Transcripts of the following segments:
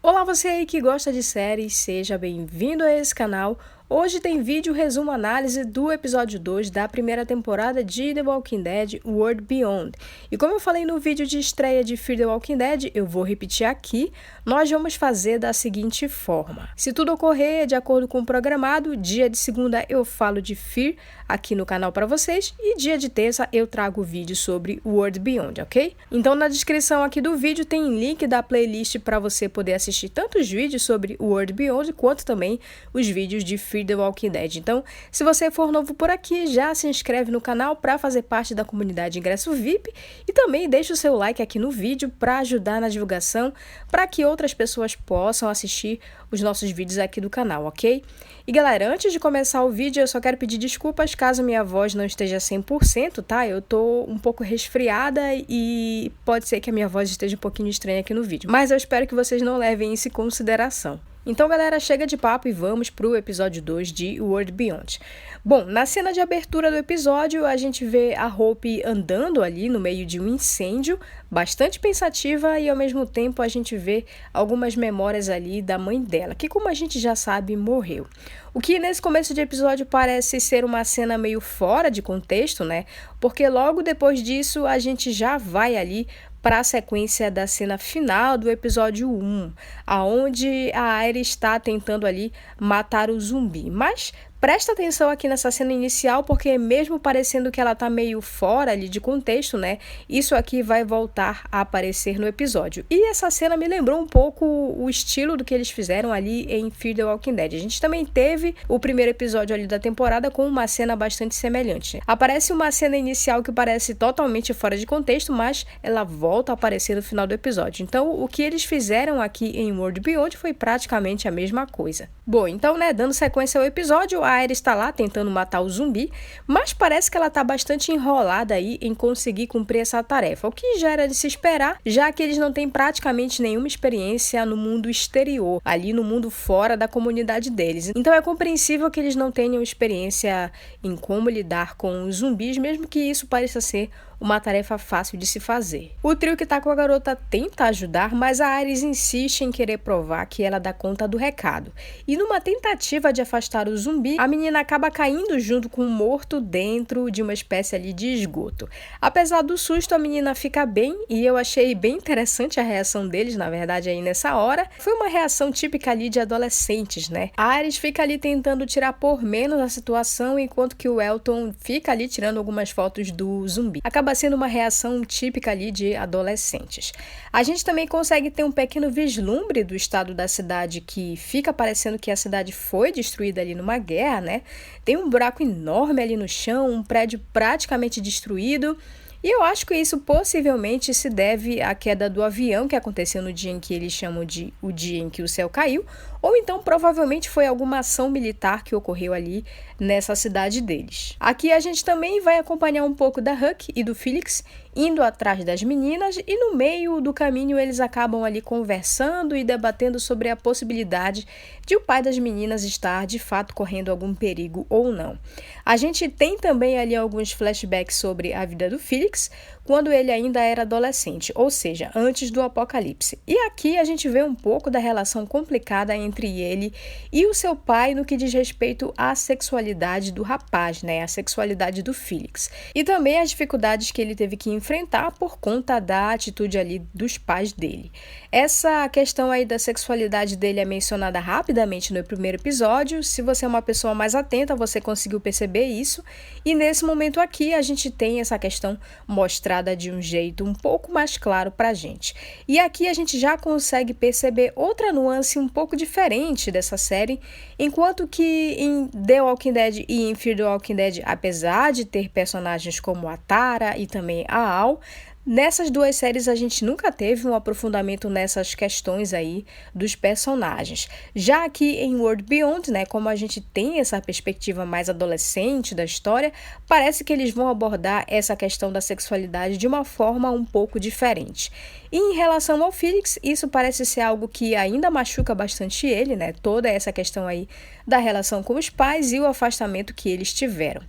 Olá, você aí que gosta de séries, seja bem-vindo a esse canal. Hoje tem vídeo resumo análise do episódio 2 da primeira temporada de The Walking Dead, World Beyond. E como eu falei no vídeo de estreia de Fear the Walking Dead, eu vou repetir aqui, nós vamos fazer da seguinte forma. Se tudo ocorrer de acordo com o programado, dia de segunda eu falo de Fear aqui no canal para vocês e dia de terça eu trago vídeo sobre World Beyond, ok? Então na descrição aqui do vídeo tem link da playlist para você poder assistir tanto os vídeos sobre World Beyond quanto também os vídeos de Fear the Walking Dead. Então, se você for novo por aqui, já se inscreve no canal para fazer parte da comunidade Ingresso VIP e também deixa o seu like aqui no vídeo para ajudar na divulgação, para que outras pessoas possam assistir os nossos vídeos aqui do canal, ok? E galera, antes de começar o vídeo, eu só quero pedir desculpas caso minha voz não esteja 100%, tá? Eu tô um pouco resfriada e pode ser que a minha voz esteja um pouquinho estranha aqui no vídeo, mas eu espero que vocês não levem isso em consideração. Então, galera, chega de papo e vamos pro episódio 2 de World Beyond. Bom, na cena de abertura do episódio, a gente vê a Hope andando ali no meio de um incêndio, bastante pensativa, e ao mesmo tempo a gente vê algumas memórias ali da mãe dela, que, como a gente já sabe, morreu. O que nesse começo de episódio parece ser uma cena meio fora de contexto, né? Porque logo depois disso a gente já vai ali para a sequência da cena final do episódio 1, aonde a Aerith está tentando ali matar o zumbi. Mas presta atenção aqui nessa cena inicial, porque mesmo parecendo que ela tá meio fora ali de contexto, né? Isso aqui vai voltar a aparecer no episódio. E essa cena me lembrou um pouco o estilo do que eles fizeram ali em Fear the Walking Dead. A gente também teve o primeiro episódio ali da temporada com uma cena bastante semelhante. Aparece uma cena inicial que parece totalmente fora de contexto, mas ela volta a aparecer no final do episódio. Então, o que eles fizeram aqui em World Beyond foi praticamente a mesma coisa. Bom, então, né, dando sequência ao episódio, a Aerith está lá tentando matar o zumbi, mas parece que ela está bastante enrolada aí em conseguir cumprir essa tarefa, o que já era de se esperar, já que eles não têm praticamente nenhuma experiência no mundo exterior, ali no mundo fora da comunidade deles. Então é compreensível que eles não tenham experiência em como lidar com os zumbis, mesmo que isso pareça ser uma tarefa fácil de se fazer. O trio que tá com a garota tenta ajudar, mas a Aerith insiste em querer provar que ela dá conta do recado. E numa tentativa de afastar o zumbi, a menina acaba caindo junto com o morto dentro de uma espécie ali de esgoto. Apesar do susto, a menina fica bem e eu achei bem interessante a reação deles, na verdade, aí nessa hora. Foi uma reação típica ali de adolescentes, né? A Aerith fica ali tentando tirar por menos a situação, enquanto que o Elton fica ali tirando algumas fotos do zumbi. Acaba sendo uma reação típica ali de adolescentes. A gente também consegue ter um pequeno vislumbre do estado da cidade, que fica parecendo que a cidade foi destruída ali numa guerra, né? Tem um buraco enorme ali no chão, um prédio praticamente destruído. E eu acho que isso possivelmente se deve à queda do avião que aconteceu no dia em que eles chamam de o dia em que o céu caiu, ou então provavelmente foi alguma ação militar que ocorreu ali nessa cidade deles. Aqui a gente também vai acompanhar um pouco da Huck e do Felix indo atrás das meninas, e no meio do caminho eles acabam ali conversando e debatendo sobre a possibilidade de o pai das meninas estar de fato correndo algum perigo ou não. A gente tem também ali alguns flashbacks sobre a vida do Felix quando ele ainda era adolescente, ou seja, antes do apocalipse. E aqui a gente vê um pouco da relação complicada entre ele e o seu pai no que diz respeito à sexualidade do rapaz, né? A sexualidade do Felix. E também as dificuldades que ele teve que enfrentar por conta da atitude ali dos pais dele. Essa questão aí da sexualidade dele é mencionada rapidamente no primeiro episódio. Se você é uma pessoa mais atenta, você conseguiu perceber isso. E nesse momento aqui a gente tem essa questão mostrada de um jeito um pouco mais claro pra gente. E aqui a gente já consegue perceber outra nuance um pouco diferente dessa série, enquanto que em The Walking Dead e em Fear the Walking Dead, apesar de ter personagens como a Tara e também a Al, nessas duas séries a gente nunca teve um aprofundamento nessas questões aí dos personagens. Já aqui em World Beyond, né, como a gente tem essa perspectiva mais adolescente da história, parece que eles vão abordar essa questão da sexualidade de uma forma um pouco diferente. E em relação ao Felix, isso parece ser algo que ainda machuca bastante ele, né, toda essa questão aí da relação com os pais e o afastamento que eles tiveram.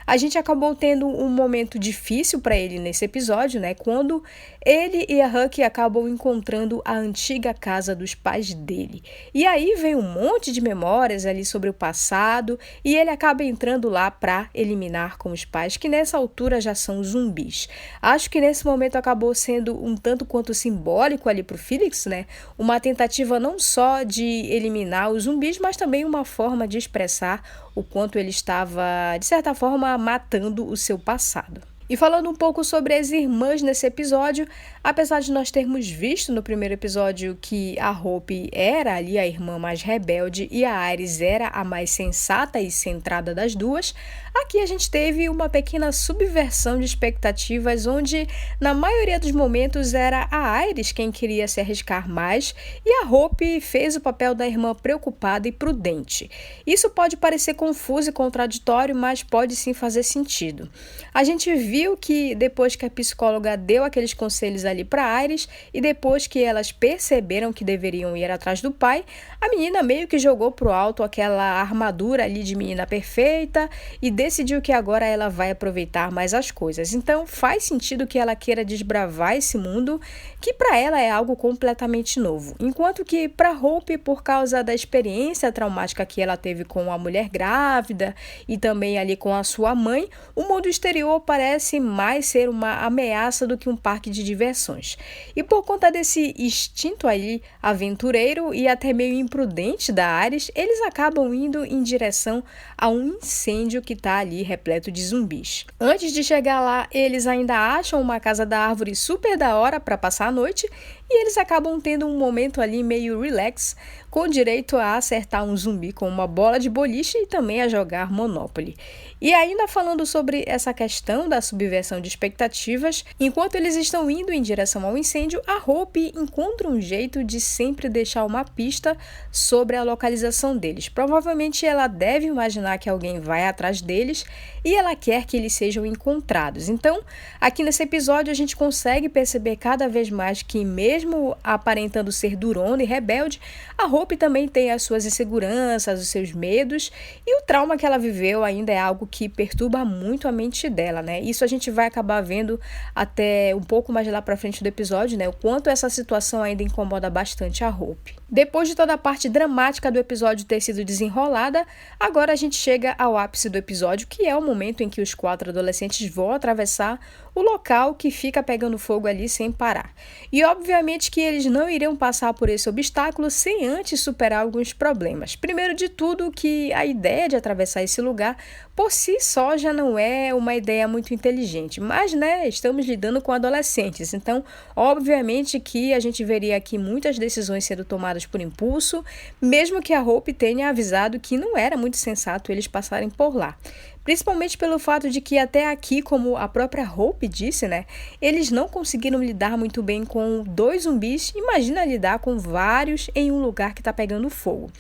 A gente acabou tendo um momento difícil para ele nesse episódio, né? Quando ele e a Huck acabam encontrando a antiga casa dos pais dele. E aí vem um monte de memórias ali sobre o passado e ele acaba entrando lá para eliminar com os pais, que nessa altura já são zumbis. Acho que nesse momento acabou sendo um tanto quanto simbólico ali para o Felix, né? Uma tentativa não só de eliminar os zumbis, mas também uma forma de expressar o quanto ele estava, de certa forma, matando o seu passado. E falando um pouco sobre as irmãs nesse episódio, apesar de nós termos visto no primeiro episódio que a Hope era ali a irmã mais rebelde e a Iris era a mais sensata e centrada das duas, aqui a gente teve uma pequena subversão de expectativas onde, na maioria dos momentos, era a Iris quem queria se arriscar mais e a Hope fez o papel da irmã preocupada e prudente. Isso pode parecer confuso e contraditório, mas pode sim fazer sentido. A gente viu que depois que a psicóloga deu aqueles conselhos ali para Iris e depois que elas perceberam que deveriam ir atrás do pai, a menina meio que jogou pro alto aquela armadura ali de menina perfeita e decidiu que agora ela vai aproveitar mais as coisas. Então faz sentido que ela queira desbravar esse mundo que para ela é algo completamente novo. Enquanto que para Hope, por causa da experiência traumática que ela teve com a mulher grávida e também ali com a sua mãe, o mundo exterior parece mais ser uma ameaça do que um parque de diversões. E por conta desse instinto aí aventureiro e até meio imprudente da Iris, eles acabam indo em direção a um incêndio que está ali repleto de zumbis. Antes de chegar lá, eles ainda acham uma casa da árvore super da hora para passar a noite e eles acabam tendo um momento ali meio relax, com direito a acertar um zumbi com uma bola de boliche e também a jogar Monopoly. E ainda falando sobre essa questão da subversão de expectativas, enquanto eles estão indo em direção ao incêndio, a Hope encontra um jeito de sempre deixar uma pista sobre a localização deles. Provavelmente ela deve imaginar que alguém vai atrás deles e ela quer que eles sejam encontrados. Então, aqui nesse episódio a gente consegue perceber cada vez mais que mesmo aparentando ser durona e rebelde, a Hope também tem as suas inseguranças, os seus medos e o trauma que ela viveu ainda é algo que perturba muito a mente dela, né? Isso a gente vai acabar vendo até um pouco mais lá pra frente do episódio, né? O quanto essa situação ainda incomoda bastante a Hope. Depois de toda a parte dramática do episódio ter sido desenrolada, agora a gente chega ao ápice do episódio, que é o momento em que os 4 adolescentes vão atravessar o local que fica pegando fogo ali sem parar. E obviamente que eles não iriam passar por esse obstáculo sem antes superar alguns problemas. Primeiro de tudo, que a ideia de atravessar esse lugar por si só já não é uma ideia muito inteligente, mas né, estamos lidando com adolescentes, então obviamente que a gente veria aqui muitas decisões sendo tomadas por impulso, mesmo que a Hope tenha avisado que não era muito sensato eles passarem por lá. Principalmente pelo fato de que até aqui, como a própria Hope disse, né, eles não conseguiram lidar muito bem com 2 zumbis, imagina lidar com vários em um lugar que está pegando fogo.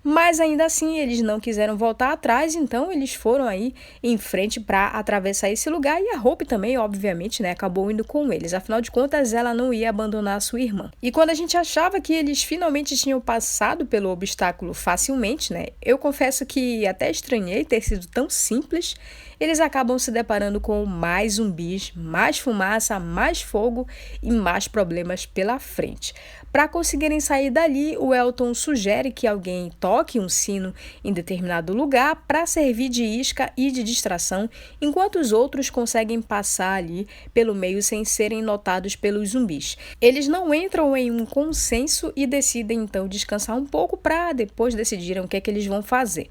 Mas ainda assim eles não quiseram voltar atrás, então eles foram aí em frente para atravessar esse lugar e a Hope também, obviamente, né, acabou indo com eles. Afinal de contas, ela não ia abandonar a sua irmã. E quando a gente achava que eles finalmente tinham passado pelo obstáculo facilmente, né, eu confesso que até estranhei ter sido tão simples. Eles acabam se deparando com mais zumbis, mais fumaça, mais fogo e mais problemas pela frente. Para conseguirem sair dali, o Elton sugere que alguém toque um sino em determinado lugar para servir de isca e de distração, enquanto os outros conseguem passar ali pelo meio sem serem notados pelos zumbis. Eles não entram em um consenso e decidem então descansar um pouco para depois decidirem o que é que eles vão fazer.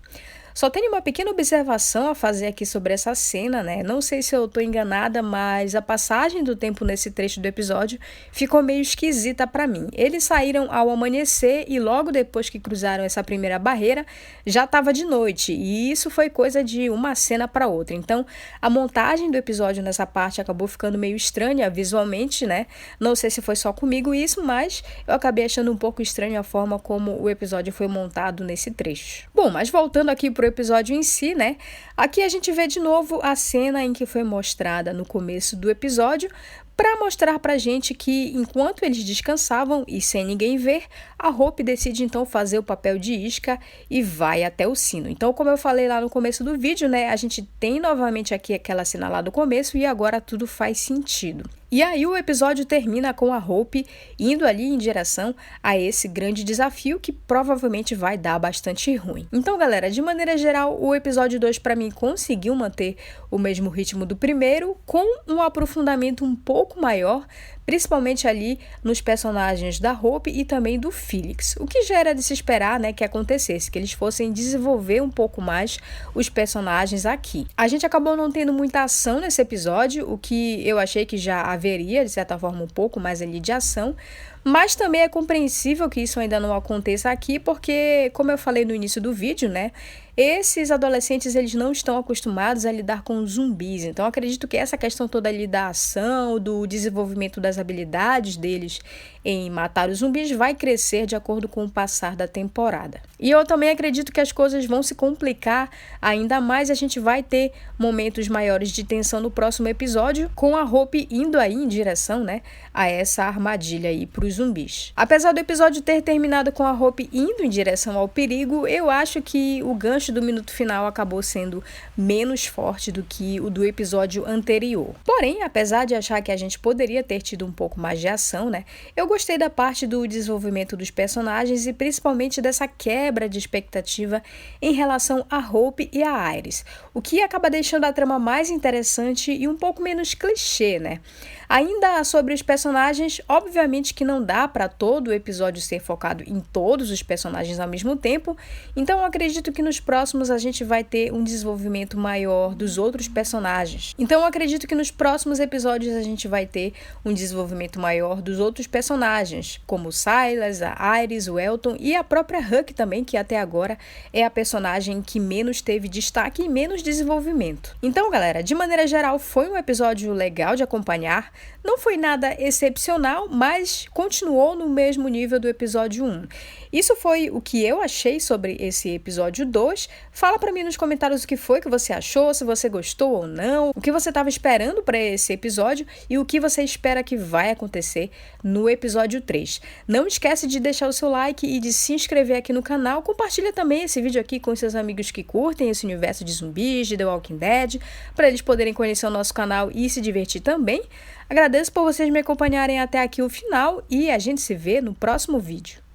Só tenho uma pequena observação a fazer aqui sobre essa cena, né? Não sei se eu estou enganada, mas a passagem do tempo nesse trecho do episódio ficou meio esquisita para mim. Eles saíram ao amanhecer e logo depois que cruzaram essa primeira barreira, já estava de noite. E isso foi coisa de uma cena para outra. Então, a montagem do episódio nessa parte acabou ficando meio estranha visualmente, né? Não sei se foi só comigo isso, mas eu acabei achando um pouco estranho a forma como o episódio foi montado nesse trecho. Bom, mas voltando aqui pro episódio em si, né? Aqui a gente vê de novo a cena em que foi mostrada no começo do episódio, para mostrar pra gente que enquanto eles descansavam e sem ninguém ver, a Hope decide então fazer o papel de isca e vai até o sino. Então, como eu falei lá no começo do vídeo, né, a gente tem novamente aqui aquela cena lá do começo e agora tudo faz sentido. E aí o episódio termina com a Hope indo ali em direção a esse grande desafio que provavelmente vai dar bastante ruim. Então, galera, de maneira geral, o episódio 2 para mim conseguiu manter o mesmo ritmo do primeiro, com um aprofundamento um pouco maior, principalmente ali nos personagens da Hope e também do Felix. O que já era de se esperar, né, que acontecesse, que eles fossem desenvolver um pouco mais os personagens aqui. A gente acabou não tendo muita ação nesse episódio, o que eu achei que já haveria, de certa forma, um pouco mais ali de ação, mas também é compreensível que isso ainda não aconteça aqui, porque, como eu falei no início do vídeo, né, esses adolescentes, eles não estão acostumados a lidar com zumbis, então acredito que essa questão toda ali da ação, do desenvolvimento das habilidades deles em matar os zumbis vai crescer de acordo com o passar da temporada. E eu também acredito que as coisas vão se complicar ainda mais, a gente vai ter momentos maiores de tensão no próximo episódio, com a Hope indo aí em direção, né, a essa armadilha aí para os zumbis. Apesar do episódio ter terminado com a Hope indo em direção ao perigo, eu acho que o gancho do minuto final acabou sendo menos forte do que o do episódio anterior. Porém, apesar de achar que a gente poderia ter tido um pouco mais de ação, né, eu gostei da parte do desenvolvimento dos personagens e principalmente dessa quebra de expectativa em relação a Hope e a Iris, o que acaba deixando a trama mais interessante e um pouco menos clichê, né? Ainda sobre os personagens, obviamente que não dá para todo o episódio ser focado em todos os personagens ao mesmo tempo, então eu acredito que nos próximos a gente vai ter um desenvolvimento maior dos outros personagens. Então eu acredito que nos próximos episódios a gente vai ter um desenvolvimento maior dos outros personagens, como o Silas, a Iris, o Elton e a própria Huck também, que até agora é a personagem que menos teve destaque e menos desenvolvimento. Então, galera, de maneira geral foi um episódio legal de acompanhar. Não foi nada excepcional, mas continuou no mesmo nível do episódio 1. Isso foi o que eu achei sobre esse episódio 2. Fala pra mim nos comentários o que foi que você achou, se você gostou ou não, o que você estava esperando para esse episódio e o que você espera que vai acontecer no episódio 3. Não esquece de deixar o seu like e de se inscrever aqui no canal. Compartilha também esse vídeo aqui com seus amigos que curtem esse universo de zumbis, de The Walking Dead, para eles poderem conhecer o nosso canal e se divertir também. Agradeço por vocês me acompanharem até aqui o final e a gente se vê no próximo vídeo.